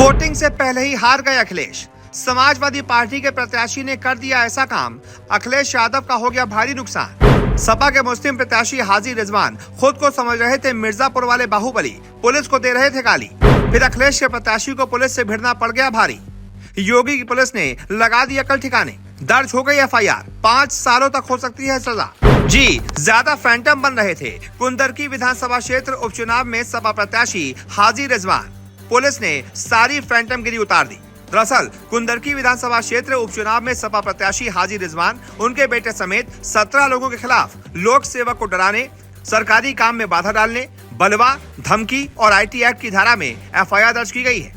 Voting से पहले ही हार गए अखिलेश। समाजवादी पार्टी के प्रत्याशी ने कर दिया ऐसा काम, अखिलेश यादव का हो गया भारी नुकसान। सपा के मुस्लिम प्रत्याशी हाजी रिजवान खुद को समझ रहे थे मिर्जापुर वाले बाहुबली, पुलिस को दे रहे थे गाली। फिर अखिलेश के प्रत्याशी को पुलिस से भिड़ना पड़ गया भारी। योगी की पुलिस ने लगा दी अकल ठिकाने, दर्ज हो गई एफआईआर, 5 सालों तक हो सकती है सजा। जी ज्यादा फैंटम बन रहे थे कुंदरकी विधानसभा क्षेत्र उपचुनाव में सपा प्रत्याशी हाजी रिजवान। पुलिस ने सारी फैंटमगिरी उतार दी। दरअसल कुंदरकी विधानसभा क्षेत्र उपचुनाव में सपा प्रत्याशी हाजी रिजवान, उनके बेटे समेत 17 लोगों के खिलाफ लोक सेवक को डराने, सरकारी काम में बाधा डालने, बलवा, धमकी और आईटी एक्ट की धारा में एफआईआर दर्ज की गई है।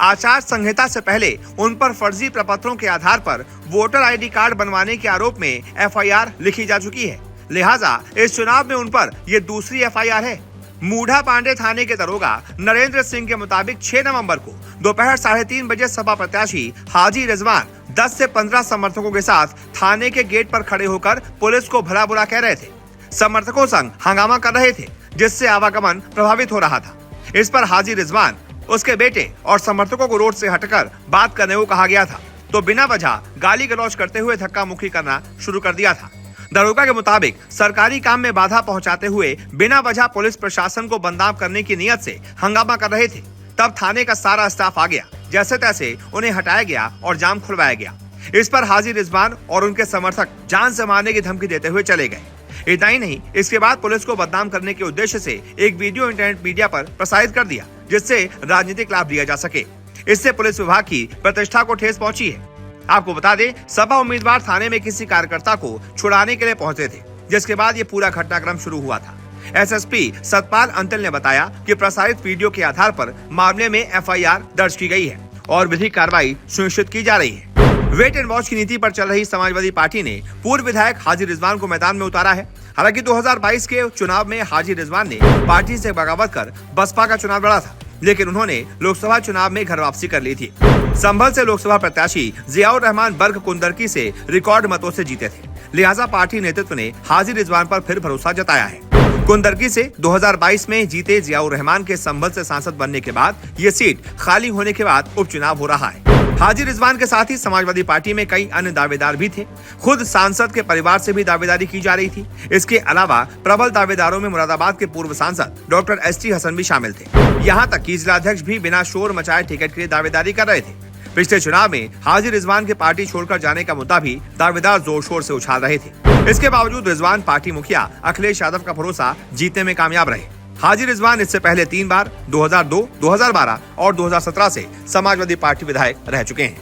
आचार संहिता से पहले उन पर फर्जी प्रपत्रों के आधार पर वोटर आईडी कार्ड बनवाने के आरोप में एफआईआर लिखी जा चुकी है। लिहाजा इस चुनाव में उन पर यह दूसरी एफआईआर है। मूढ़ा पांडे थाने के दरोगा नरेंद्र सिंह के मुताबिक 6 नवंबर को दोपहर 3:30 बजे सपा प्रत्याशी हाजी रिजवान 10 से 15 समर्थकों के साथ थाने के गेट पर खड़े होकर पुलिस को भला बुरा कह रहे थे। समर्थकों संग हंगामा कर रहे थे, जिससे आवागमन प्रभावित हो रहा था। इस पर हाजी रिजवान, उसके बेटे और समर्थकों को रोड से हटकर बात करने को कहा गया था, तो बिना वजह गाली गलौज करते हुए धक्का मुक्की करना शुरू कर दिया था। दरोगा के मुताबिक सरकारी काम में बाधा पहुंचाते हुए बिना वजह पुलिस प्रशासन को बदनाम करने की नियत से हंगामा कर रहे थे। तब थाने का सारा स्टाफ आ गया, जैसे तैसे उन्हें हटाया गया और जाम खुलवाया गया। इस पर हाजी रिजवान और उनके समर्थक जान से मारने की धमकी देते हुए चले गए। इतना ही नहीं, इसके बाद पुलिस को बदनाम करने के उद्देश्य से एक वीडियो इंटरनेट मीडिया पर प्रसारित कर दिया, जिससे राजनीतिक लाभ लिया जा सके। इससे पुलिस विभाग की प्रतिष्ठा को ठेस पहुंची है। आपको बता दें, सपा उम्मीदवार थाने में किसी कार्यकर्ता को छुड़ाने के लिए पहुंचे थे, जिसके बाद ये पूरा घटनाक्रम शुरू हुआ था। एसएसपी सतपाल अंतल ने बताया कि प्रसारित वीडियो के आधार पर मामले में एफआईआर दर्ज की गई है और विधिक कार्रवाई सुनिश्चित की जा रही है। वेट एंड वॉच की नीति पर चल रही समाजवादी पार्टी ने पूर्व विधायक हाजी रिजवान को मैदान में उतारा है। हालांकि 2022 के चुनाव में हाजी रिजवान ने पार्टी से बगावत कर बसपा का चुनाव लड़ा था, लेकिन उन्होंने लोकसभा चुनाव में घर वापसी कर ली थी। संभल से लोकसभा प्रत्याशी जियाउर रहमान बर्ग कुंदरकी से रिकॉर्ड मतों से जीते थे। लिहाजा पार्टी नेतृत्व ने हाजी रिजवान पर फिर भरोसा जताया है। कुंदरकी से 2022 में जीते जियाउर रहमान के संभल से सांसद बनने के बाद ये सीट खाली होने के बाद उपचुनाव हो रहा है। हाजी रिजवान के साथ ही समाजवादी पार्टी में कई अन्य दावेदार भी थे। खुद सांसद के परिवार से भी दावेदारी की जा रही थी। इसके अलावा प्रबल दावेदारों में मुरादाबाद के पूर्व सांसद डॉक्टर एसटी हसन भी शामिल थे। यहाँ तक कि जिलाध्यक्ष भी बिना शोर मचाए टिकट के लिए दावेदारी कर रहे थे। पिछले चुनाव में हाजी रिजवान के पार्टी छोड़कर जाने का मुद्दा भी दावेदार जोर शोर से उछाल रहे थे। इसके बावजूद रिजवान पार्टी मुखिया अखिलेश यादव का भरोसा जीतने में कामयाब रहे। हाजी रिजवान इससे पहले 3 बार 2002, 2012 और 2017 से समाजवादी पार्टी विधायक रह चुके हैं।